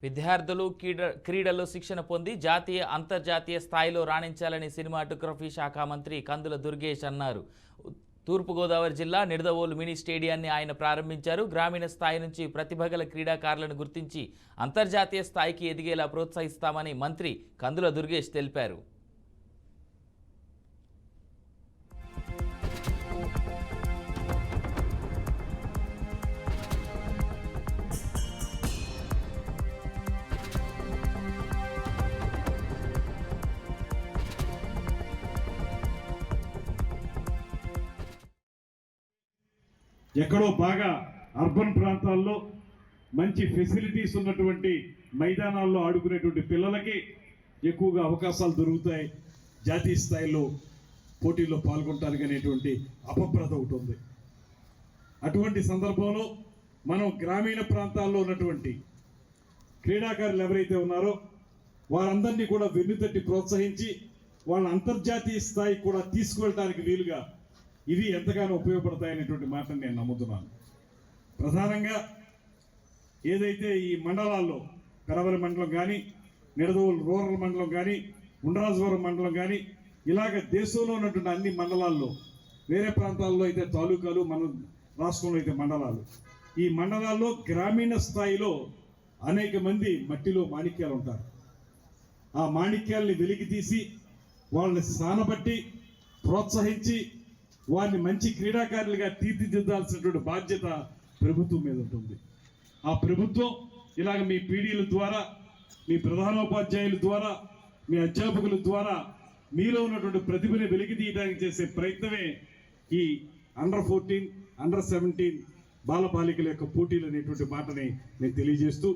విద్యార్థులు క్రీడల్లో శిక్షణ పొంది జాతీయ అంతర్జాతీయ స్థాయిలో రాణించాలని సినిమాటోగ్రఫీ శాఖ మంత్రి కందుల దుర్గేష్ అన్నారు. తూర్పుగోదావరి జిల్లా నిడదవోలు మినీ స్టేడియాన్ని ఆయన ప్రారంభించారు. గ్రామీణ స్థాయి నుంచి ప్రతిభగల క్రీడాకారులను గుర్తించి అంతర్జాతీయ స్థాయికి ఎదిగేలా ప్రోత్సహిస్తామని మంత్రి కందుల దుర్గేష్ తెలిపారు. ఎక్కడో బాగా అర్బన్ ప్రాంతాల్లో మంచి ఫెసిలిటీస్ ఉన్నటువంటి మైదానాల్లో ఆడుకునేటువంటి పిల్లలకి ఎక్కువగా అవకాశాలు దొరుకుతాయి, జాతీయ స్థాయిలో పోటీల్లో పాల్గొనడానికి అనేటువంటి అపప్రద ఒకటి ఉంది. అటువంటి సందర్భంలో మనం గ్రామీణ ప్రాంతాల్లో ఉన్నటువంటి క్రీడాకారులు ఎవరైతే ఉన్నారో వారందరినీ కూడా వెన్నుతట్టి ప్రోత్సహించి వాళ్ళ అంతర్జాతీయ స్థాయికి కూడా తీసుకువెళ్ళడానికి వీలుగా ఇవి ఎంతగానో ఉపయోగపడతాయనేటువంటి మాటను నేను నమ్ముతున్నాను. ప్రధానంగా ఏదైతే ఈ మండలాల్లో పెరవలి మండలం కానీ, నిడదవోలు రూరల్ మండలం కానీ, ఉండ్రాజవరం మండలం కానీ, ఇలాగ దేశంలో ఉన్నటువంటి అన్ని మండలాల్లో, వేరే ప్రాంతాల్లో అయితే తాలూకాలు, మన రాష్ట్రంలో అయితే మండలాలు, ఈ మండలాల్లో గ్రామీణ స్థాయిలో అనేక మంది మట్టిలో మాణిక్యాలు ఉంటారు. ఆ మాణిక్యాల్ని వెలికి తీసి వాళ్ళని సానబట్టి ప్రోత్సహించి వారిని మంచి క్రీడాకారులుగా తీర్చిదిద్దాల్సినటువంటి బాధ్యత ప్రభుత్వం మీద ఉంటుంది. ఆ ప్రభుత్వం ఇలాగ మీ పీడీల ద్వారా, మీ ప్రధానోపాధ్యాయుల ద్వారా, మీ అధ్యాపకుల ద్వారా మీలో ఉన్నటువంటి ప్రతిభని వెలికి తీయడానికి చేసే ప్రయత్నమే ఈ అండర్ 14, అండర్ 17 బాలబాలికల యొక్క పోటీలు అనేటువంటి మాటని నేను తెలియజేస్తూ